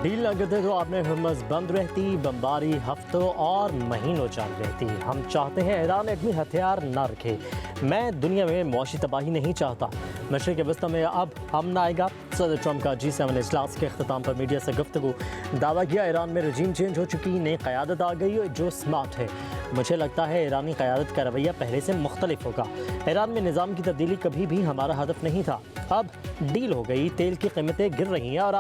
Deal نہ کرتے تو آپ نے ہرمز بند رہتی، بمباری ہفتوں اور مہینوں جاری رہتی۔ ہم چاہتے ہیں ایران ایٹمی ہتھیار نہ رکھے۔ میں دنیا میں معاشی تباہی نہیں چاہتا۔ مشرق وسطی میں اب امن آئے گا۔ صدر ٹرمپ کا G7 اجلاس کے اختتام پر میڈیا سے گفتگو۔ دعویٰ کیا ایران میں رجیم چینج ہو چکی، نئی قیادت آ گئی جو اسمارٹ ہے۔ مجھے لگتا ہے ایرانی قیادت کا رویہ پہلے سے مختلف ہوگا۔ ایران میں نظام کی تبدیلی کبھی بھی ہمارا ہدف نہیں تھا۔ اب ڈیل ہو گئی، تیل کی قیمتیں گر رہی ہیں اور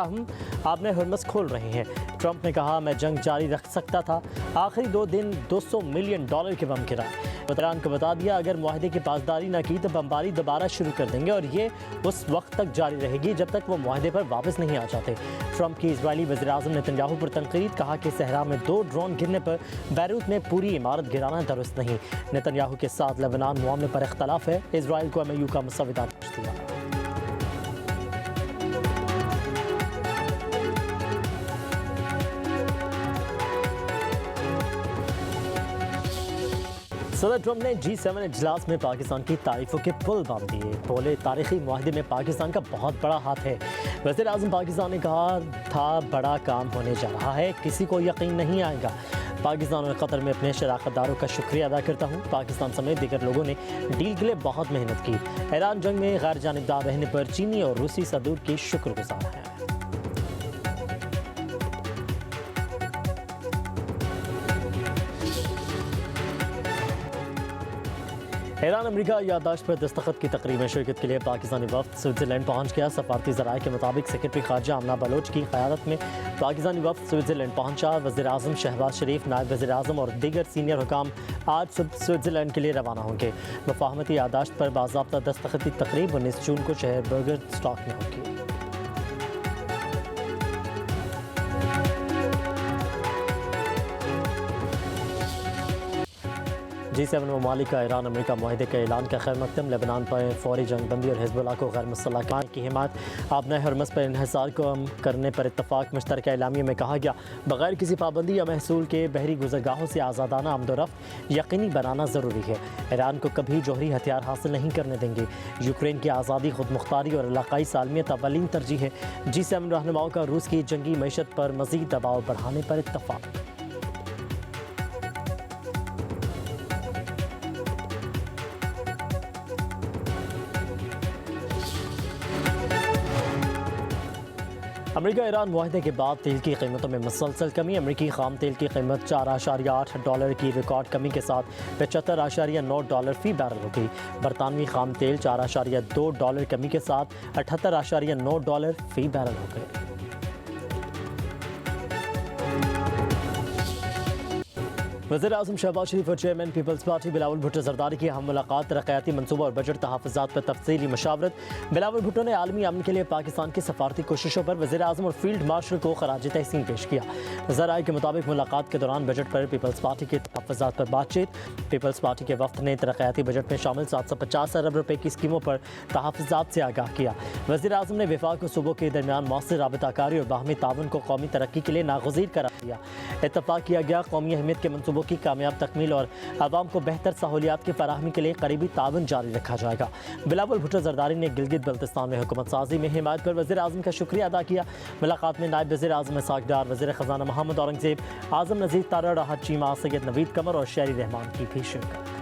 آپ نے ہرمز کھول رہے ہیں۔ ٹرمپ نے کہا میں جنگ جاری رکھ سکتا تھا۔ آخری 2 دن $200 ملین کے بم گرائے۔ ایران کو بتا دیا اگر معاہدے کی پاسداری نہ کی تو بمباری دوبارہ شروع کر دیں گے اور یہ اس وقت تک جاری رہے گی جب تک وہ معاہدے پر واپس نہیں آ جاتے۔ ٹرمپ کی اسرائیلی وزیراعظم نیتن یاہو پر تنقید، کہا کہ صحرا میں 2 ڈرون گرنے پر بیروت میں پوری عمارت گرانا درست نہیں۔ نیتن یاہو کے ساتھ لبنان معاملے پر اختلاف ہے۔ اسرائیل کو MOU کا مسودہ بھیج دیا۔ صدر ٹرمپ نے G7 اجلاس میں پاکستان کی تعریفوں کے پل باندھ دیے۔ بولے تاریخی معاہدے میں پاکستان کا بہت بڑا ہاتھ ہے۔ وزیر اعظم پاکستان نے کہا تھا بڑا کام ہونے جا رہا ہے، کسی کو یقین نہیں آئے گا۔ پاکستان اور قطر میں اپنے شراکت داروں کا شکریہ ادا کرتا ہوں۔ پاکستان سمیت دیگر لوگوں نے ڈیل کے لیے بہت محنت کی۔ ایران جنگ میں غیر جانبدار رہنے پر چینی اور روسی صدور کی شکر گزار ہے۔ ایران امریکہ یادداشت پر دستخط کی تقریب میں شرکت کے لیے پاکستانی وفد سوئٹزرلینڈ پہنچ گیا۔ سفارتی ذرائع کے مطابق سیکرٹری خارجہ آمنہ بلوچ کی قیادت میں پاکستانی وفد سوئٹزرلینڈ پہنچا۔ وزیر اعظم شہباز شریف، نائب وزیر اعظم اور دیگر سینئر حکام آج صبح سوئٹزرلینڈ کے لیے روانہ ہوں گے۔ مفاہمتی یادداشت پر باضابطہ دستخط کی تقریب 19 جون کو شہر برگر اسٹاک میں ہوگی۔ G7 ممالک کا ایران امریکہ معاہدے کے اعلان کا خیر مقدم۔ لبنان پر فوری جنگ بندی اور حزب اللہ کو غیر مسلح کرنے کی حمایت۔ آبنۂ ہرمز پر انحصار کو کم کرنے پر اتفاق۔ مشترکہ اعلامیے میں کہا گیا بغیر کسی پابندی یا محصول کے بحری گزرگاہوں سے آزادانہ آمد و رفت یقینی بنانا ضروری ہے۔ ایران کو کبھی جوہری ہتھیار حاصل نہیں کرنے دیں گے۔ یوکرین کی آزادی، خود مختاری اور علاقائی سالمیت اولین ترجیح ہے۔ G7 رہنماؤں کا روس کی جنگی معیشت پر مزید دباؤ بڑھانے پر اتفاق۔ امریکہ ایران معاہدے کے بعد تیل کی قیمتوں میں مسلسل کمی۔ امریکی خام تیل کی قیمت $4.8 کی ریکارڈ کمی کے ساتھ $75.9 فی بیرل ہو گئی۔ برطانوی خام تیل $4.2 کمی کے ساتھ $78.9 فی بیرل ہو گئے۔ وزیر اعظم شہباز شریف اور chairman Peoples Party Bilawal Bhutto Zardari کی اہم ملاقات۔ ترقیاتی منصوبہ اور بجٹ تحفظات پر تفصیلی مشاورت۔ بلاول بھٹو نے عالمی امن کے لیے پاکستان کی سفارتی کوششوں پر وزیر اعظم اور فیلڈ مارشل کو خراج تحسین پیش کیا۔ ذرائع کے مطابق ملاقات کے دوران بجٹ پر پیپلز پارٹی کے تحفظات پر بات چیت۔ پیپلز پارٹی کے وفد نے ترقیاتی بجٹ میں شامل 750 ارب روپے کی اسکیموں پر تحفظات سے آگاہ کیا۔ وزیر اعظم نے وفاق و صوبوں کے درمیان مؤثر رابطہ کاری اور باہمی تعاون کو قومی ترقی کے لیے ناگزیر قرار دیا۔ اتفاق کیا گیا اہمیت کے منصوبوں کی کامیاب تکمیل اور عوام کو بہتر سہولیات کی فراہمی کے لیے قریبی تعاون جاری رکھا جائے گا۔ بلاول بھٹو زرداری نے گلگت بلتستان میں حکومت سازی میں حمایت پر وزیر اعظم کا شکریہ ادا کیا۔ ملاقات میں نائب وزیر اعظم اسحاق ڈار، وزیر خزانہ محمد اورنگزیب، اعظم نذیر تارڑ، راحت چیمہ، سید نوید قمر اور شہری رحمان کی بھی شرکت۔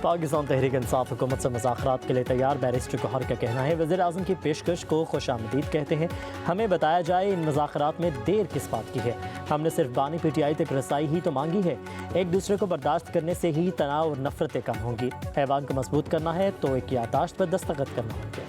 پاکستان تحریک انصاف حکومت سے مذاکرات کے لیے تیار۔ بیرسٹر گوہر کا کہنا ہے وزیر اعظم کی پیشکش کو خوش آمدید کہتے ہیں۔ ہمیں بتایا جائے ان مذاکرات میں دیر کس بات کی ہے، ہم نے صرف بانی PTI تک رسائی ہی تو مانگی ہے۔ ایک دوسرے کو برداشت کرنے سے ہی تناؤ اور نفرتیں کم ہوں گی۔ ایوان کو مضبوط کرنا ہے تو ایک یادداشت پر دستخط کرنا ہوں گے۔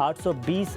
820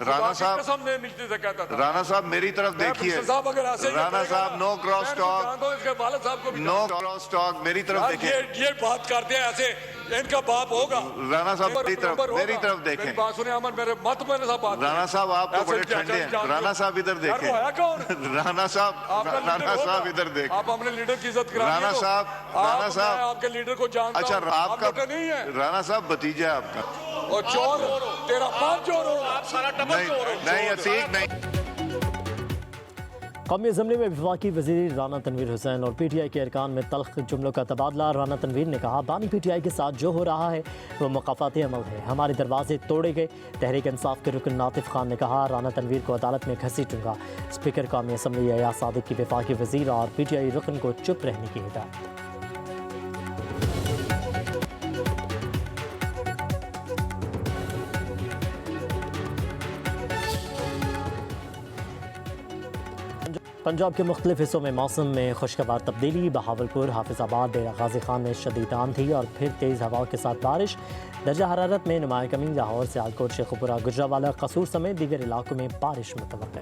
رانا صاحب قسم نے نیچے سے کہتا تھا. رانا صاحب میری طرف دیکھیے. صاحب اگر ایسے رانا صاحب نو کراس ٹاک, اس کے والد صاحب کو بھی نو کراس ٹاک, میری طرف دیکھیں. یہ بات کرتے ہیں ایسے, ان کا باپ ہوگا. رانا صاحب میری طرف دیکھیں. میری بات سنیں امن, میرے مت میں صاحب بات. رانا صاحب آپ تو بڑے ٹھنڈے ہیں. رانا صاحب ادھر دیکھیں. رانا صاحب ادھر دیکھیں. آپ اپنے لیڈر کی عزت کرائیں. رانا صاحب آپ کے لیڈر کو جانتا ہوں. اچھا آپ کا نہیں ہے. رانا صاحب بھتیجا ہے آپ کا. اور چور تیرا باپ چور ہو. آپ سارا ڈبل چور ہو. نہیں عتیق نہیں. قومی اسمبلی میں وفاقی وزیر رانا تنویر حسین اور پی ٹی آئی کے ارکان میں تلخ جملوں کا تبادلہ. رانا تنویر نے کہا بانی پی ٹی آئی کے ساتھ جو ہو رہا ہے وہ مقافاتی عمل ہے, ہمارے دروازے توڑے گئے. تحریک انصاف کے رکن ناطف خان نے کہا رانا تنویر کو عدالت میں گھسیٹوں گا. اسپیکر قومی اسمبلی ایاز صادق کی وفاقی وزیر اور پی ٹی آئی رکن کو چپ رہنے کی ہدایت. پنجاب کے مختلف حصوں میں موسم میں خوشگوار تبدیلی. بہاولپور, حافظ آباد, ڈیرہ غازی خان میں شدید آندھی اور پھر تیز ہواؤں کے ساتھ بارش. درجہ حرارت میں نمایاں کمی. لاہور, سیالکوٹ, شیخوپورہ, گجرانوالہ, قصور سمیت دیگر علاقوں میں بارش متوقع.